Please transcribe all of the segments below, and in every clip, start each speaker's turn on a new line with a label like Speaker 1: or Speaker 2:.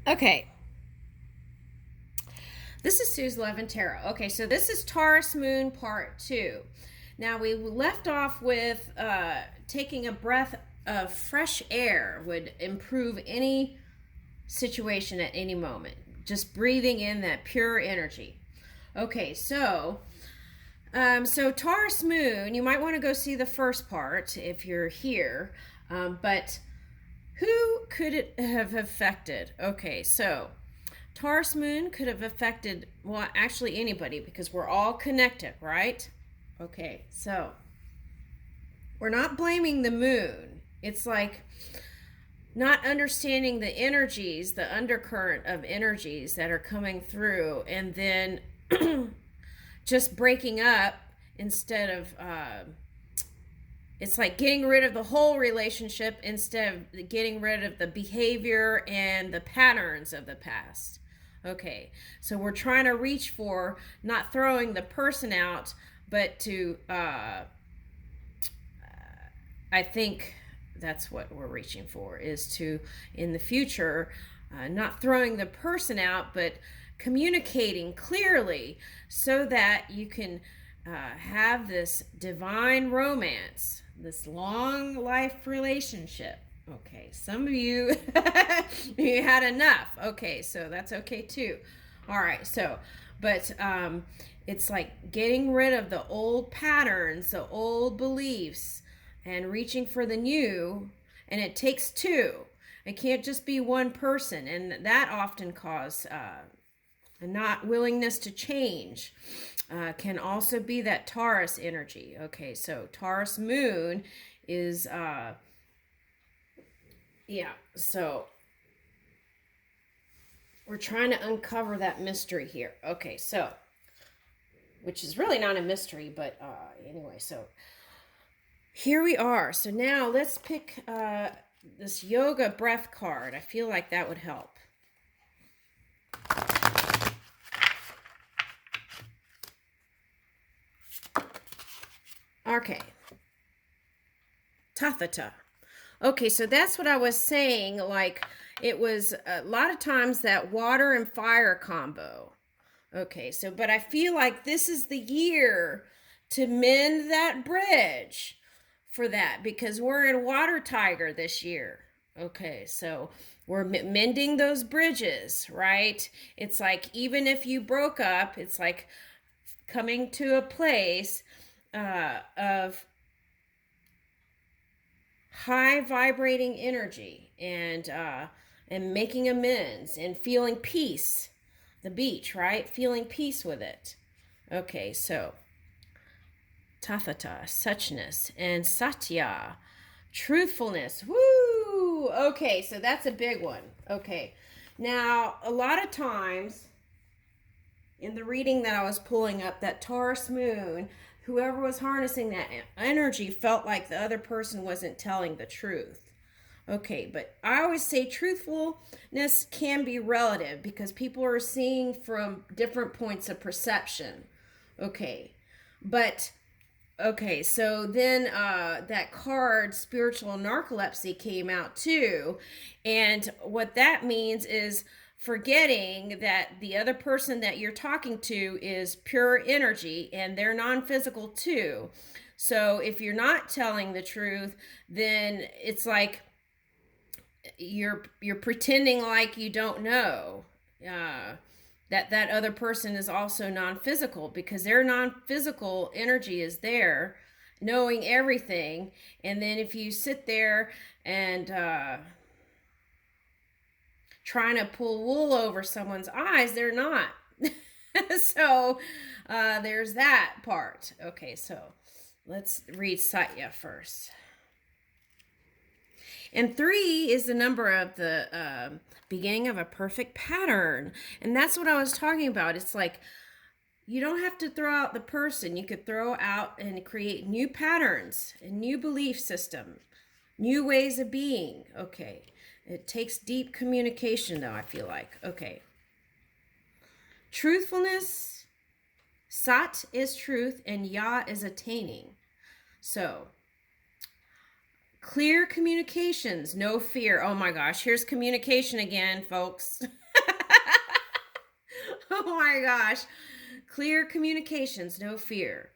Speaker 1: Okay, this is Sue's Love and Tarot. Okay, so this is Taurus Moon Part 2. Now, we left off with taking a breath of fresh air would improve any situation at any moment. Just breathing in that pure energy. Okay, so Taurus Moon, you might want to go see the first part if you're here. But who could it have affected? Okay, so Taurus Moon could have affected, well, actually anybody because we're all connected, right? Okay, so we're not blaming the moon. It's like not understanding the energies, the undercurrent of energies that are coming through, and then just breaking up instead of it's like getting rid of the whole relationship instead of getting rid of the behavior and the patterns of the past. Okay, so we're trying to reach for not throwing the person out, but to, I think that's what we're reaching for, is to, in the future, not throwing the person out, but communicating clearly so that you can have this divine romance, this long life relationship. Okay, some of you you had enough. Okay, so that's okay too. All right, so but it's like getting rid of the old patterns, the old beliefs, and reaching for the new. And it takes two. It can't just be one person, and that often causes a not willingness to change. Can also be that Taurus energy. Okay, so Taurus Moon is yeah, so we're trying to uncover that mystery here. Okay, so which is really not a mystery, but anyway, so here we are. So now let's pick this yoga breath card. I feel like that would help. Okay. Tathata. Okay, so that's what I was saying. Like, it was a lot of times that water and fire combo. Okay, so, but I feel like this is the year to mend that bridge for that because we're in Water Tiger this year. Okay, so we're mending those bridges, right? It's like even if you broke up, it's like coming to a place of high vibrating energy and making amends and feeling peace. The beach, right? Feeling peace with it. Okay, so tathata, suchness, and satya, truthfulness. Woo! Okay, so that's a big one. Okay, now a lot of times in the reading that I was pulling up, that Taurus moon, whoever was harnessing that energy felt like the other person wasn't telling the truth. Okay, but I always say truthfulness can be relative because people are seeing from different points of perception. Okay, but okay, so then that card, spiritual narcolepsy, came out too. And what that means is forgetting that the other person that you're talking to is pure energy and they're non-physical too. So if you're not telling the truth, then it's like you're pretending like you don't know that other person is also non-physical because their non-physical energy is there knowing everything. And then if you sit there and trying to pull wool over someone's eyes, they're not. So there's that part. Okay, so let's read Satya first. And 3 is the number of the beginning of a perfect pattern. And that's what I was talking about. It's like you don't have to throw out the person. You could throw out and create new patterns, a new belief system, new ways of being. Okay. It takes deep communication, though, I feel like. Okay. Truthfulness. Sat is truth and Ya is attaining. So Clear communications, no fear. Oh my gosh, here's communication again, folks. Oh my gosh. Clear communications, no fear.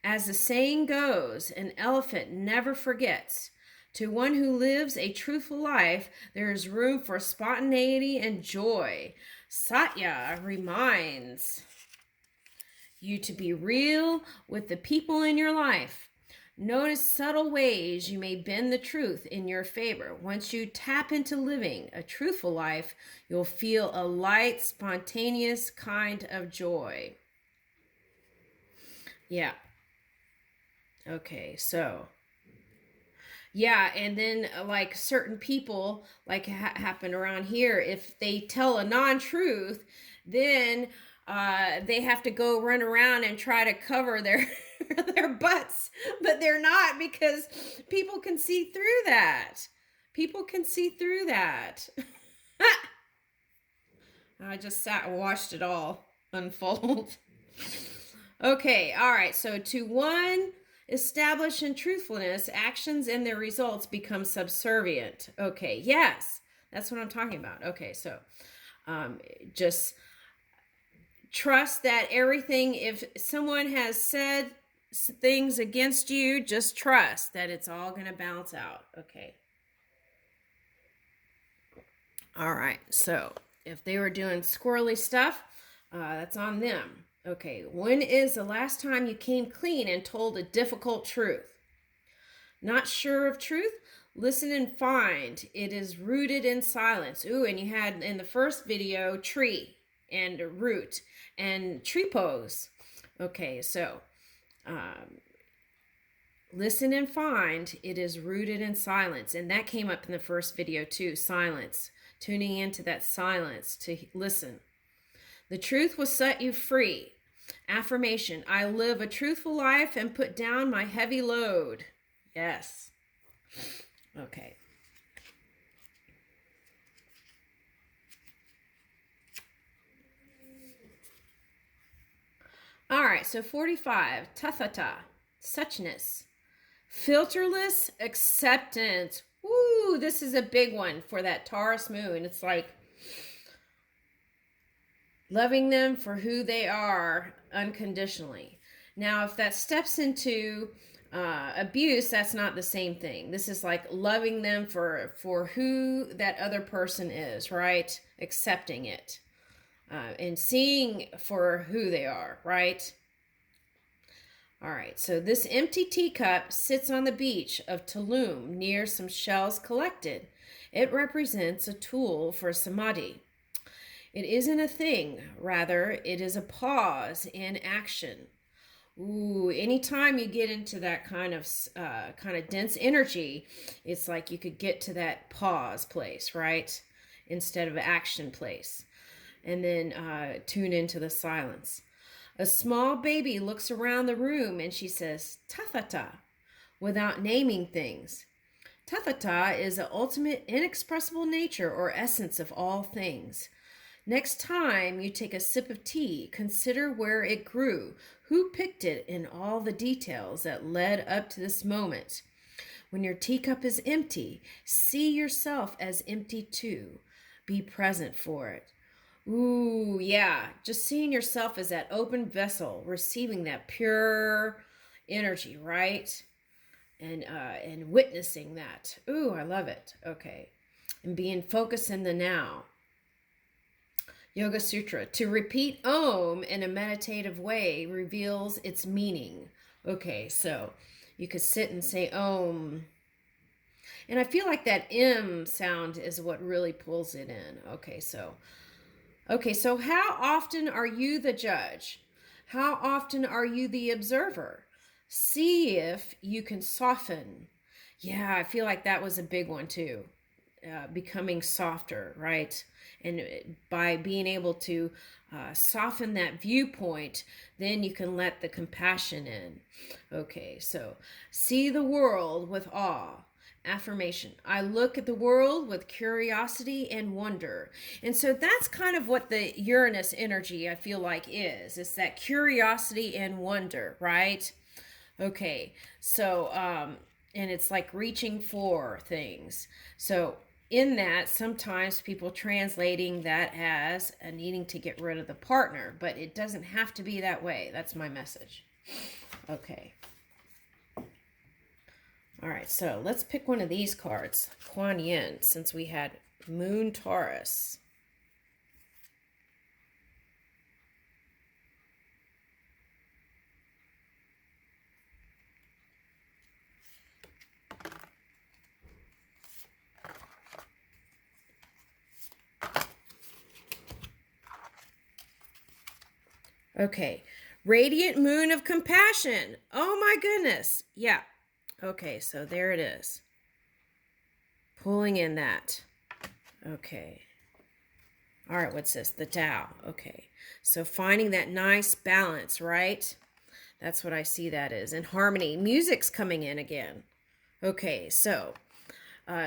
Speaker 1: As the saying goes, an elephant never forgets. To one who lives a truthful life, there is room for spontaneity and joy. Satya reminds you to be real with the people in your life. Notice subtle ways you may bend the truth in your favor. Once you tap into living a truthful life, you'll feel a light, spontaneous kind of joy. Yeah. Okay, so yeah, and then like certain people, like happen around here, if they tell a non-truth, then they have to go run around and try to cover their their butts, but they're not, because people can see through that. People can see through that. I just sat and watched it all unfold. Okay, all right. So to one established in truthfulness, actions and their results become subservient. Okay, yes, that's what I'm talking about. Okay, so just trust that everything, if someone has said things against you, just trust that it's all going to balance out. Okay. All right, so if they were doing squirrely stuff, that's on them. Okay, when is the last time you came clean and told a difficult truth? Not sure of truth? Listen and find. It is rooted in silence. Ooh, and you had in the first video tree and root and tree pose. Okay, so listen and find. It is rooted in silence. And that came up in the first video too, silence. Tuning into that silence to listen. The truth will set you free. Affirmation, I live a truthful life and put down my heavy load. Yes. Okay. All right, so 45, tathata, suchness. Filterless acceptance. Woo, this is a big one for that Taurus moon. It's like loving them for who they are unconditionally. Now, if that steps into abuse, that's not the same thing. This is like loving them for who that other person is, right? Accepting it and seeing for who they are, right? All right, so this empty teacup sits on the beach of Tulum near some shells collected. It represents a tool for samadhi. It isn't a thing, rather, it is a pause in action. Ooh, anytime you get into that kind of dense energy, it's like you could get to that pause place, right? Instead of action place. And then tune into the silence. A small baby looks around the room and she says, tathata, without naming things. Tathata is the ultimate inexpressible nature or essence of all things. Next time you take a sip of tea, consider where it grew, who picked it, and all the details that led up to this moment. When your teacup is empty, see yourself as empty too. Be present for it. Ooh, yeah, just seeing yourself as that open vessel, receiving that pure energy, right? And witnessing that. Ooh, I love it. Okay. And being focused in the now. Yoga Sutra. To repeat Om in a meditative way reveals its meaning. Okay, so you could sit and say Om. And I feel like that M sound is what really pulls it in. Okay, so how often are you the judge? How often are you the observer? See if you can soften. Yeah, I feel like that was a big one too. Becoming softer, right? And by being able to soften that viewpoint, then you can let the compassion in. Okay, so see the world with awe. Affirmation, I look at the world with curiosity and wonder. And so that's kind of what the Uranus energy I feel like is. It's that curiosity and wonder, right? Okay, so and it's like reaching for things. So in that, sometimes people translating that as a needing to get rid of the partner, but it doesn't have to be that way. That's my message. Okay. All right, so let's pick one of these cards, Kuan Yin, since we had Moon Taurus. Okay, Radiant Moon of Compassion. Oh my goodness. Yeah. Okay, so there it is. Pulling in that. Okay. All right, what's this? The Tao. Okay. So finding that nice balance, right? That's what I see that is. And harmony. Music's coming in again. Okay, so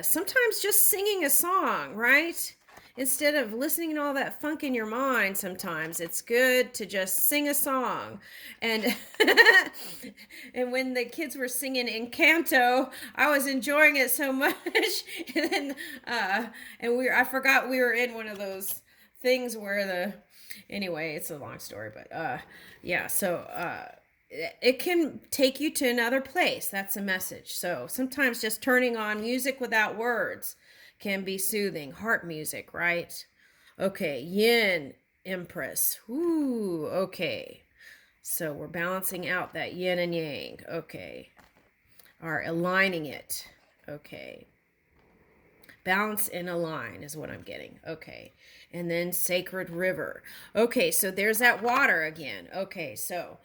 Speaker 1: sometimes just singing a song, right? Instead of listening to all that funk in your mind, sometimes it's good to just sing a song. And and when the kids were singing Encanto, I was enjoying it so much. And then I forgot we were in one of those things where anyway, it's a long story, but yeah, so it can take you to another place. That's a message. So sometimes just turning on music without words can be soothing. Heart music, right? Okay, Yin Empress. Ooh, okay. So we're balancing out that yin and yang. Okay. Or aligning it. Okay. Balance and align is what I'm getting. Okay. And then Sacred River. Okay, so there's that water again. Okay, so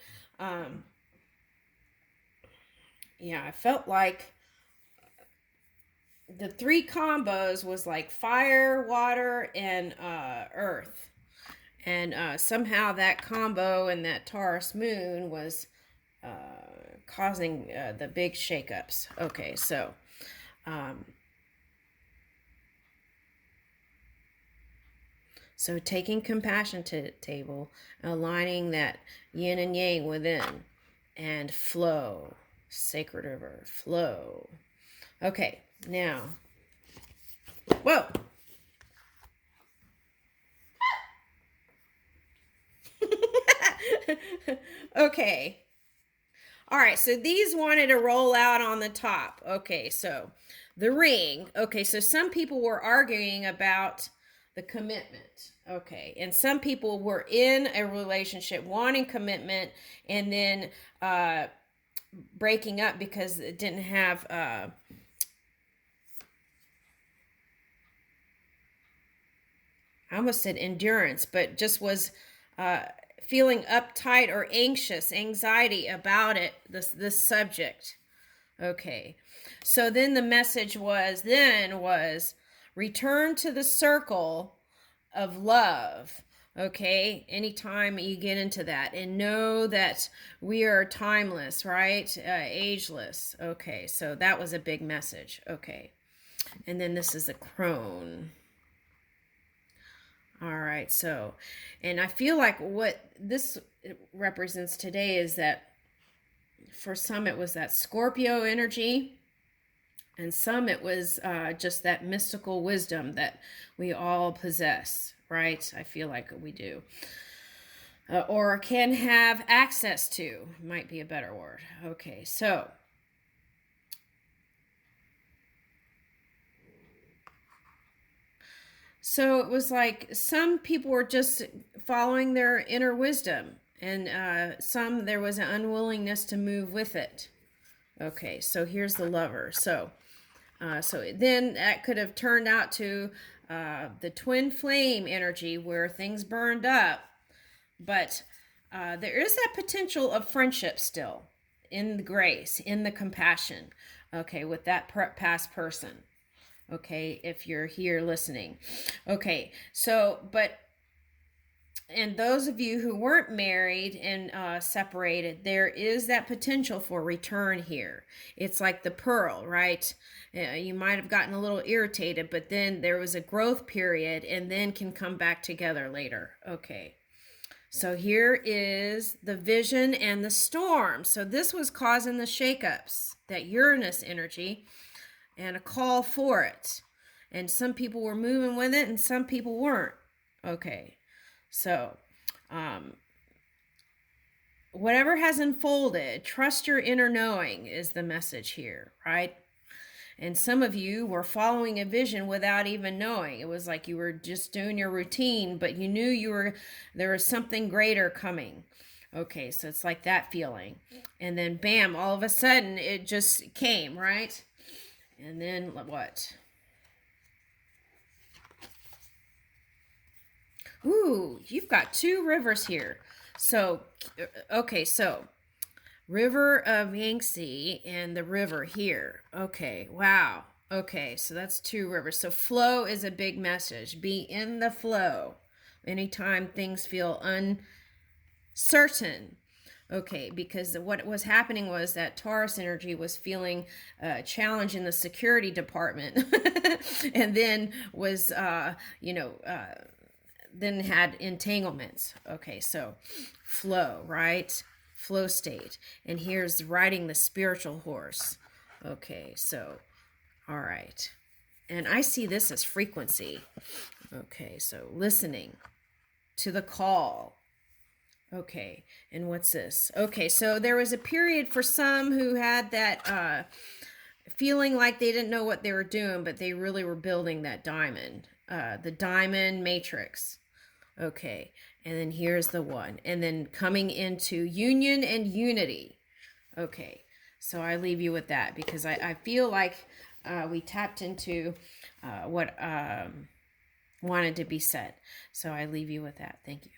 Speaker 1: yeah, I felt like the three combos was like fire, water, and earth. And somehow that combo and that Taurus moon was causing the big shakeups. Okay, so so taking compassion to the table, aligning that yin and yang within, and flow. Sacred River, flow. Okay, now, whoa. Okay. All right, so these wanted to roll out on the top. Okay, so the ring. Okay, so some people were arguing about the commitment. Okay, and some people were in a relationship wanting commitment and then breaking up because it didn't have I almost said endurance, but just was feeling uptight or anxious, anxiety about it, this subject. Okay. So then the message was return to the circle of love. Okay, anytime you get into that, and know that we are timeless, right? Ageless. Okay, so that was a big message. Okay, and then this is a crone. All right, so, and I feel like what this represents today is that for some it was that Scorpio energy, and some it was just that mystical wisdom that we all possess, right? I feel like we do. Or can have access to, might be a better word. Okay, so it was like some people were just following their inner wisdom, and some there was an unwillingness to move with it. Okay, so here's the Lover. So then that could have turned out to the twin flame energy where things burned up, but there is that potential of friendship still in the grace, in the compassion. Okay, with that past person. Okay, if you're here listening. Okay, so, but, and those of you who weren't married and separated, there is that potential for return here. It's like the pearl, right? You might have gotten a little irritated, but then there was a growth period and then can come back together later. Okay, So here is the vision and the storm. So this was causing the shakeups, that Uranus energy, and a call for it. And some people were moving with it and some people weren't. Okay, so whatever has unfolded, trust your inner knowing is the message here, right? And some of you were following a vision without even knowing. It was like you were just doing your routine, but you knew there was something greater coming. Okay, so it's like that feeling. And then bam, all of a sudden it just came, right? And then what? Ooh, you've got two rivers here. So, okay, so River of Yangtze and the river here. Okay, wow. Okay, so that's two rivers. So flow is a big message. Be in the flow anytime things feel uncertain. Okay, because what was happening was that Taurus energy was feeling a challenge in the security department and then was, then had entanglements. Okay, so flow, right? Flow state. And here's riding the spiritual horse. Okay, so, all right. And I see this as frequency. Okay, so listening to the call. Okay, and what's this? Okay, so there was a period for some who had that feeling like they didn't know what they were doing, but they really were building that diamond, the diamond matrix. Okay, and then here's the one. And then coming into union and unity. Okay, so I leave you with that because I feel like we tapped into what wanted to be said. So I leave you with that. Thank you.